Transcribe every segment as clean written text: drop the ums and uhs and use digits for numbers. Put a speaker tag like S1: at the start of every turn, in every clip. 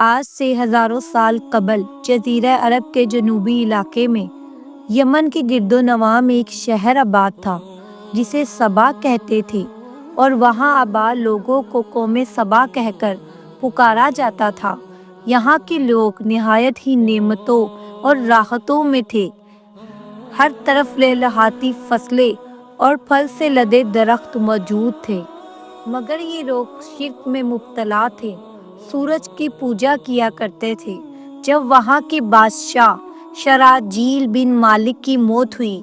S1: آج سے ہزاروں سال قبل جزیرہ عرب کے جنوبی علاقے میں یمن کے گرد و نواح میں ایک شہر آباد تھا جسے سبا کہتے تھے، اور وہاں آباد لوگوں کو قوم سبا کہہ کر پکارا جاتا تھا۔ یہاں کے لوگ نہایت ہی نعمتوں اور راحتوں میں تھے۔ ہر طرف لہلہاتی فصلیں اور پھل سے لدے درخت موجود تھے، مگر یہ لوگ شرک میں مبتلا تھے۔ سورج کی پوجا کیا کرتے تھے۔ جب وہاں کے بادشاہ شراحیل بن مالک کی موت ہوئی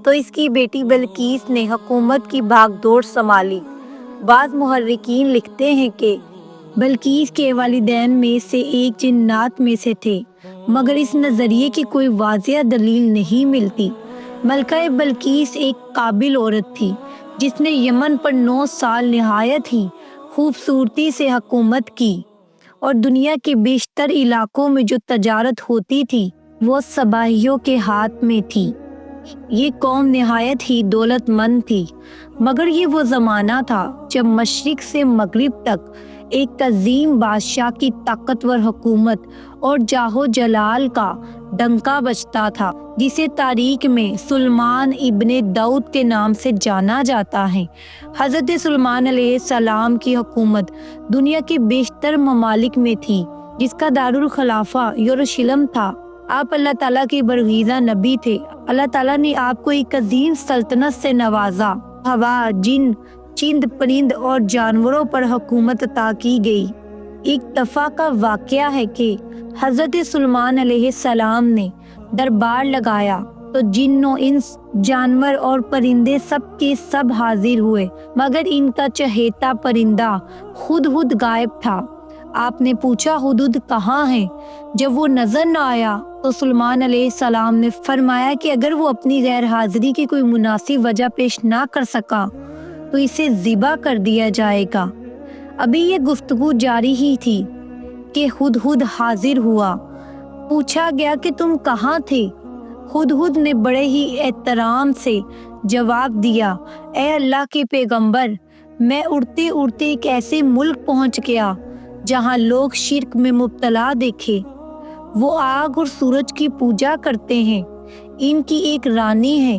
S1: تو اس کی بیٹی بلقیس نے حکومت کی بھاگ دوڑ سنبھالی۔ بعض محررین لکھتے ہیں کہ بلقیس کے والدین میں سے ایک جنات میں سے تھے، مگر اس نظریے کی کوئی واضح دلیل نہیں ملتی۔ ملکہ بلقیس ایک قابل عورت تھی جس نے یمن پر 9 سال نہایت ہی خوبصورتی سے حکومت کی، اور دنیا کے بیشتر علاقوں میں جو تجارت ہوتی تھی وہ سبائیوں کے ہاتھ میں تھی۔ یہ قوم نہایت ہی دولت مند تھی، مگر یہ وہ زمانہ تھا جب مشرق سے مغرب تک ایک عظیم بادشاہ کی طاقتور حکومت اور جاہ و جلال کا ڈنکا بجتا تھا، جسے تاریخ میں سلیمان ابن داؤد کے نام سے جانا جاتا ہے۔ حضرت سلیمان علیہ السلام کی حکومت دنیا کے بیشتر ممالک میں تھی، جس کا دارالخلافہ یروشلم تھا۔ آپ اللہ تعالیٰ کے برگزیدہ نبی تھے۔ اللہ تعالیٰ نے آپ کو ایک عظیم سلطنت سے نوازا۔ ہوا، جن، چند، پرند اور جانوروں پر حکومت عطا کی گئی۔ ایک دفعہ کا واقعہ ہے کہ حضرت سلیمان علیہ السلام نے دربار لگایا تو جن و انس، جانور اور پرندے سب کے سب حاضر ہوئے، مگر ان کا چہیتا پرندہ ہدہد غائب تھا۔ آپ نے پوچھا ہدہد کہاں ہے؟ جب وہ نظر نہ آیا تو سلیمان علیہ السلام نے فرمایا کہ اگر وہ اپنی غیر حاضری کی کوئی مناسب وجہ پیش نہ کر سکا تو اسے ذبح کر دیا جائے گا۔ ابھی یہ گفتگو جاری ہی تھی کہ ہدہد حاضر ہوا۔ پوچھا گیا کہ تم کہاں تھے؟ ہدہد نے بڑے ہی احترام سے جواب دیا، اے اللہ کے پیغمبر، میں اڑتے اڑتے ایک ایسے ملک پہنچ گیا جہاں لوگ شرک میں مبتلا دیکھے۔ وہ آگ اور سورج کی پوجا کرتے ہیں۔ ان کی ایک رانی ہے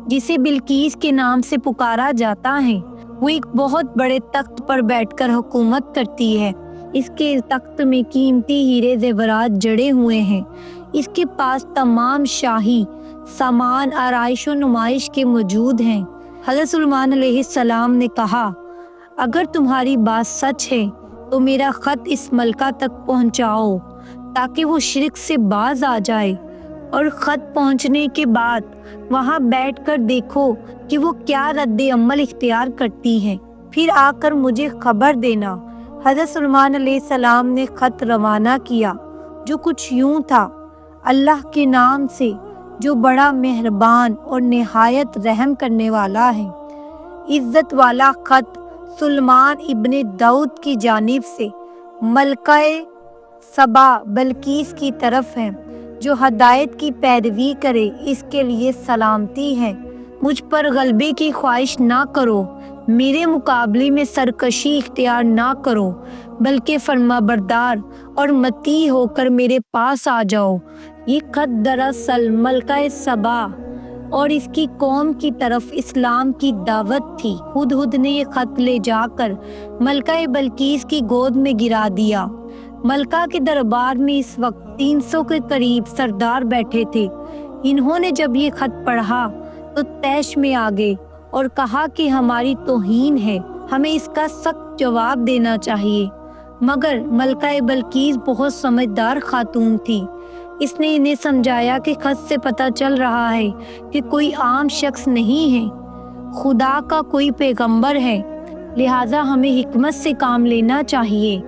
S1: جسے بلقیس کے نام سے پکارا جاتا ہے۔ وہ ایک بہت بڑے تخت پر بیٹھ کر حکومت کرتی ہے۔ اس کے تخت میں قیمتی ہیرے زیورات جڑے ہوئے ہیں۔ اس کے پاس تمام شاہی سامان آرائش و نمائش کے موجود ہیں۔ حضرت سلیمان علیہ السلام نے کہا، اگر تمہاری بات سچ ہے تو میرا خط اس ملکہ تک پہنچاؤ تاکہ وہ شرک سے باز آ جائے، اور خط پہنچنے کے بعد وہاں بیٹھ کر دیکھو کہ وہ کیا رد عمل اختیار کرتی ہے، پھر آ کر مجھے خبر دینا۔ حضرت سلیمان علیہ السلام نے خط روانہ کیا جو کچھ یوں تھا، اللہ کے نام سے جو بڑا مہربان اور نہایت رحم کرنے والا ہے۔ عزت والا خط سلیمان ابن داؤد کی جانب سے ملکہ سبا بلقیس کی طرف ہے۔ جو ہدایت کی پیروی کرے اس کے لیے سلامتی ہے۔ مجھ پر غلبے کی خواہش نہ کرو، میرے مقابلے میں سرکشی اختیار نہ کرو، بلکہ فرما بردار اور مطیع ہو کر میرے پاس آ جاؤ۔ یہ خط دراصل ملکہ سبا اور اس کی قوم کی طرف اسلام کی دعوت تھی۔ ہدہد نے یہ خط لے جا کر ملکہ بلقیس کی گود میں گرا دیا۔ ملکہ کے دربار میں اس وقت 300 کے قریب سردار بیٹھے تھے۔ انہوں نے جب یہ خط پڑھا تو طیش میں آ گئے اور کہا کہ ہماری توہین ہے، ہمیں اس کا سخت جواب دینا چاہیے۔ مگر ملکہ بلقیس بہت سمجھدار خاتون تھی۔ اس نے انہیں سمجھایا کہ خط سے پتہ چل رہا ہے کہ کوئی عام شخص نہیں ہے، خدا کا کوئی پیغمبر ہے، لہٰذا ہمیں حکمت سے کام لینا چاہیے۔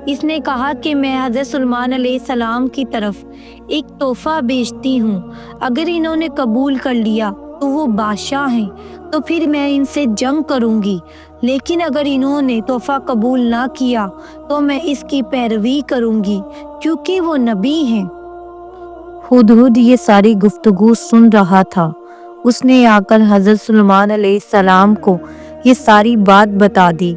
S1: اس نے کہا کہ میں حضرت سلیمان علیہ السلام کی طرف ایک تحفہ بھیجتی ہوں، اگر انہوں نے قبول کر لیا تو وہ بادشاہ ہیں، تو پھر میں ان سے جنگ کروں گی، لیکن اگر انہوں نے تحفہ قبول نہ کیا تو میں اس کی پیروی کروں گی کیونکہ وہ نبی ہیں۔ ہدہد یہ ساری گفتگو سن رہا تھا۔ اس نے آ کر حضرت سلیمان علیہ السلام کو یہ ساری بات بتا دی۔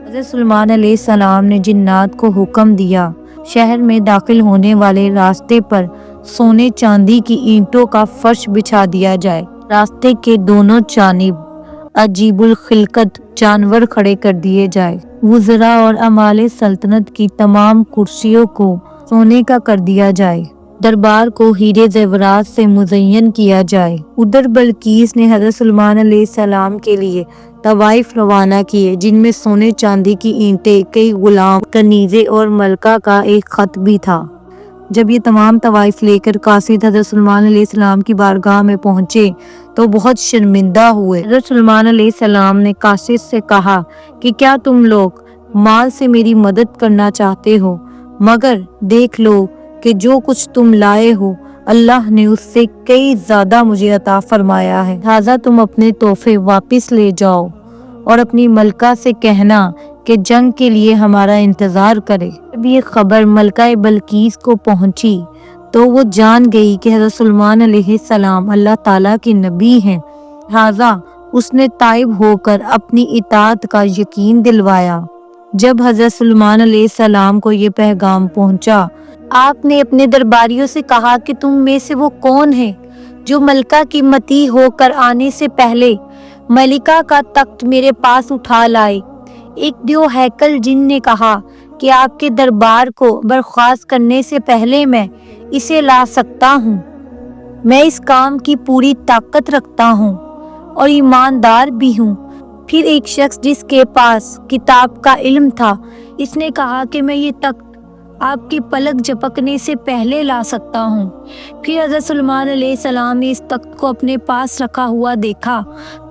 S1: حضرت سلیمان علیہ السلام نے جنات کو حکم دیا شہر میں داخل ہونے والے راستے پر سونے چاندی کی اینٹوں کا فرش بچھا دیا جائے۔ راستے کے دونوں جانب عجیب الخلقت جانور کھڑے کر دیے جائے۔ وزراء اور عمالے سلطنت کی تمام کرسیوں کو سونے کا کر دیا جائے۔ دربار کو ہیرے زیورات سے مزین کیا جائے۔ ادھر بلقیس نے حضرت سلیمان علیہ السلام کے لیے تحائف روانہ کیے، جن میں سونے چاندی کی اینٹیں، کئی غلام، کنیزیں اور ملکہ کا ایک خط بھی تھا۔ جب یہ تمام تحائف لے کر قاصد حضرت سلیمان علیہ السلام کی بارگاہ میں پہنچے تو بہت شرمندہ ہوئے۔ حضرت سلیمان علیہ السلام نے قاصد سے کہا کہ کیا تم لوگ مال سے میری مدد کرنا چاہتے ہو، مگر دیکھ لو کہ جو کچھ تم لائے ہو اللہ نے اس سے کئی زیادہ مجھے عطا فرمایا ہے، لہٰذا تم اپنے تحفے واپس لے جاؤ اور اپنی ملکہ سے کہنا کہ جنگ کے لیے ہمارا انتظار کرے۔ جب یہ خبر ملکہ بلقیس کو پہنچی تو وہ جان گئی کہ حضرت سلیمان علیہ السلام اللہ تعالیٰ کے نبی ہیں، لہٰذا اس نے تائب ہو کر اپنی اطاعت کا یقین دلوایا۔ جب حضرت سلیمان علیہ السلام کو یہ پیغام پہنچا، آپ نے اپنے درباریوں سے کہا کہ تم میں سے وہ کون ہے جو ملکہ کی مطیع ہو کر آنے سے پہلے ملکہ کا تخت میرے پاس اٹھا لائے۔ ایک دیو ہیکل جن نے کہا کہ آپ کے دربار کو برخاست کرنے سے پہلے میں اسے لا سکتا ہوں۔ میں اس کام کی پوری طاقت رکھتا ہوں اور ایماندار بھی ہوں۔ پھر ایک شخص جس کے پاس کتاب کا علم تھا، اس نے کہا کہ میں یہ تخت آپ کے پلک جھپکنے سے پہلے لا سکتا ہوں۔ پھر حضرت سلیمان علیہ السلام نے اس تخت کو اپنے پاس رکھا ہوا دیکھا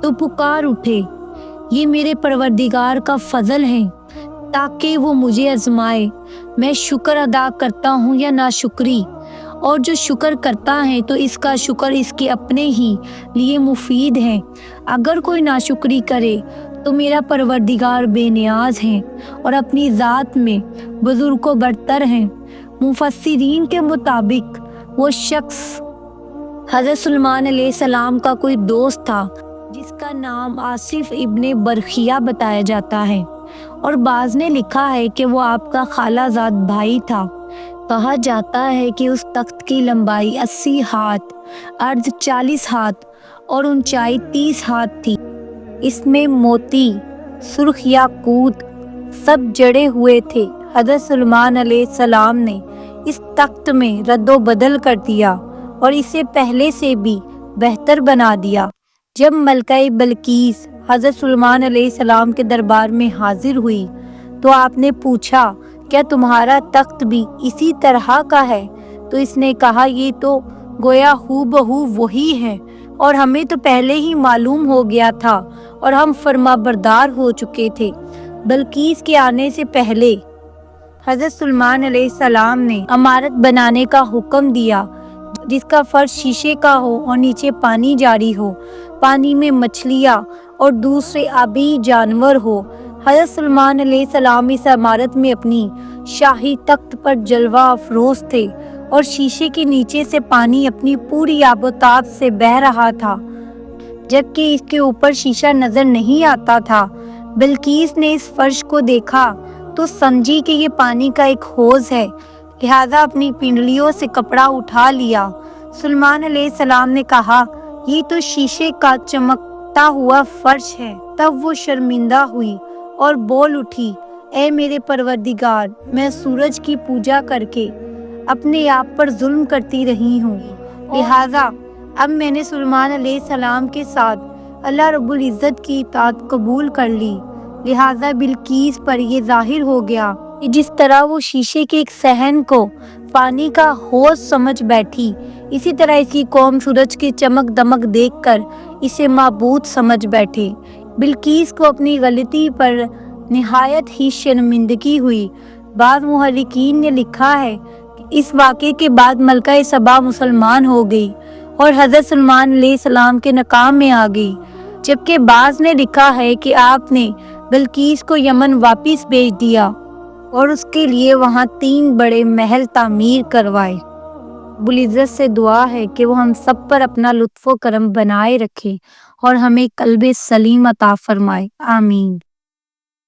S1: تو پکار اٹھے، یہ میرے پروردگار کا فضل ہے تاکہ وہ مجھے آزمائے، میں شکر ادا کرتا ہوں یا ناشکری، اور جو شکر کرتا ہے تو اس کا شکر اس کے اپنے ہی لیے مفید ہے، اگر کوئی ناشکری کرے تو میرا پروردگار بے نیاز ہے اور اپنی ذات میں بزرگ و برتر ہیں۔ مفسرین کے مطابق وہ شخص حضرت سلیمان علیہ السلام کا کوئی دوست تھا جس کا نام آصف ابن برخیہ بتایا جاتا ہے، اور بعض نے لکھا ہے کہ وہ آپ کا خالہ زاد بھائی تھا۔ کہا جاتا ہے کہ اس تخت کی لمبائی 80 ہاتھ، عرض 40 ہاتھ اور اونچائی 30 ہاتھ تھی۔ اس میں موتی، سرخ یاقوت سب جڑے ہوئے تھے۔ حضرت سلیمان علیہ السلام نے اس تخت میں رد و بدل کر دیا اور اسے پہلے سے بھی بہتر بنا دیا۔ جب ملکہ بلقیس حضرت سلیمان علیہ السلام کے دربار میں حاضر ہوئی تو آپ نے پوچھا، کیا تمہارا تخت بھی اسی طرح کا ہے؟ تو اس نے کہا، یہ تو گویا ہو بہو وہی ہے، اور ہمیں تو پہلے ہی معلوم ہو گیا تھا اور ہم فرما بردار ہو چکے تھے۔ بلقیس کے آنے سے پہلے حضرت سلیمان علیہ السلام نے عمارت بنانے کا حکم دیا جس کا فرش شیشے کا ہو اور نیچے پانی جاری ہو، پانی میں مچھلیاں اور دوسرے آبی جانور ہو۔ حضرت سلیمان علیہ السلام اس عمارت میں اپنی شاہی تخت پر جلوہ افروز تھے اور شیشے کے نیچے سے پانی اپنی پوری آب و تاب سے بہہ رہا تھا، جبکہ اس کے اوپر شیشہ نظر نہیں آتا تھا۔ بلقیس نے اس فرش کو دیکھا تو سمجھی کہ یہ پانی کا ایک حوض ہے، لہٰذا اپنی پنڈلیوں سے کپڑا اٹھا لیا۔ سلیمان علیہ السلام نے کہا، یہ تو شیشے کا چمکتا ہوا فرش ہے۔ تب وہ شرمندہ ہوئی اور بول اٹھی، اے میرے پروردگار، میں سورج کی پوجا کر کے اپنے آپ پر ظلم کرتی رہی ہوں، لہٰذا اب میں نے سلیمان علیہ السلام کے ساتھ اللہ رب العزت کی اطاعت قبول کر لی، لہٰذا بلقیس پر یہ ظاہر ہو گیا کہ جس طرح وہ شیشے کے ایک صحن کو پانی کا حوض سمجھ بیٹھی، اسی طرح اس کی قوم سورج کی چمک دمک دیکھ کر اسے معبود سمجھ بیٹھے۔ بلقیس کو اپنی غلطی پر نہایت ہی شرمندگی ہوئی۔ بعض محققین نے لکھا ہے کہ اس واقعے کے بعد ملکہ سبا مسلمان ہو گئی اور حضرت سلیمان علیہ السلام کے نکاح میں آ گئی، جبکہ بعض نے لکھا ہے کہ آپ نے بلقیس کو یمن واپس بھیج دیا اور اس کے لیے وہاں 3 بڑے محل تعمیر کروائے۔ رب العزت سے دعا ہے کہ وہ ہم سب پر اپنا لطف و کرم بنائے رکھے اور ہمیں قلب سلیم عطا فرمائے، آمین۔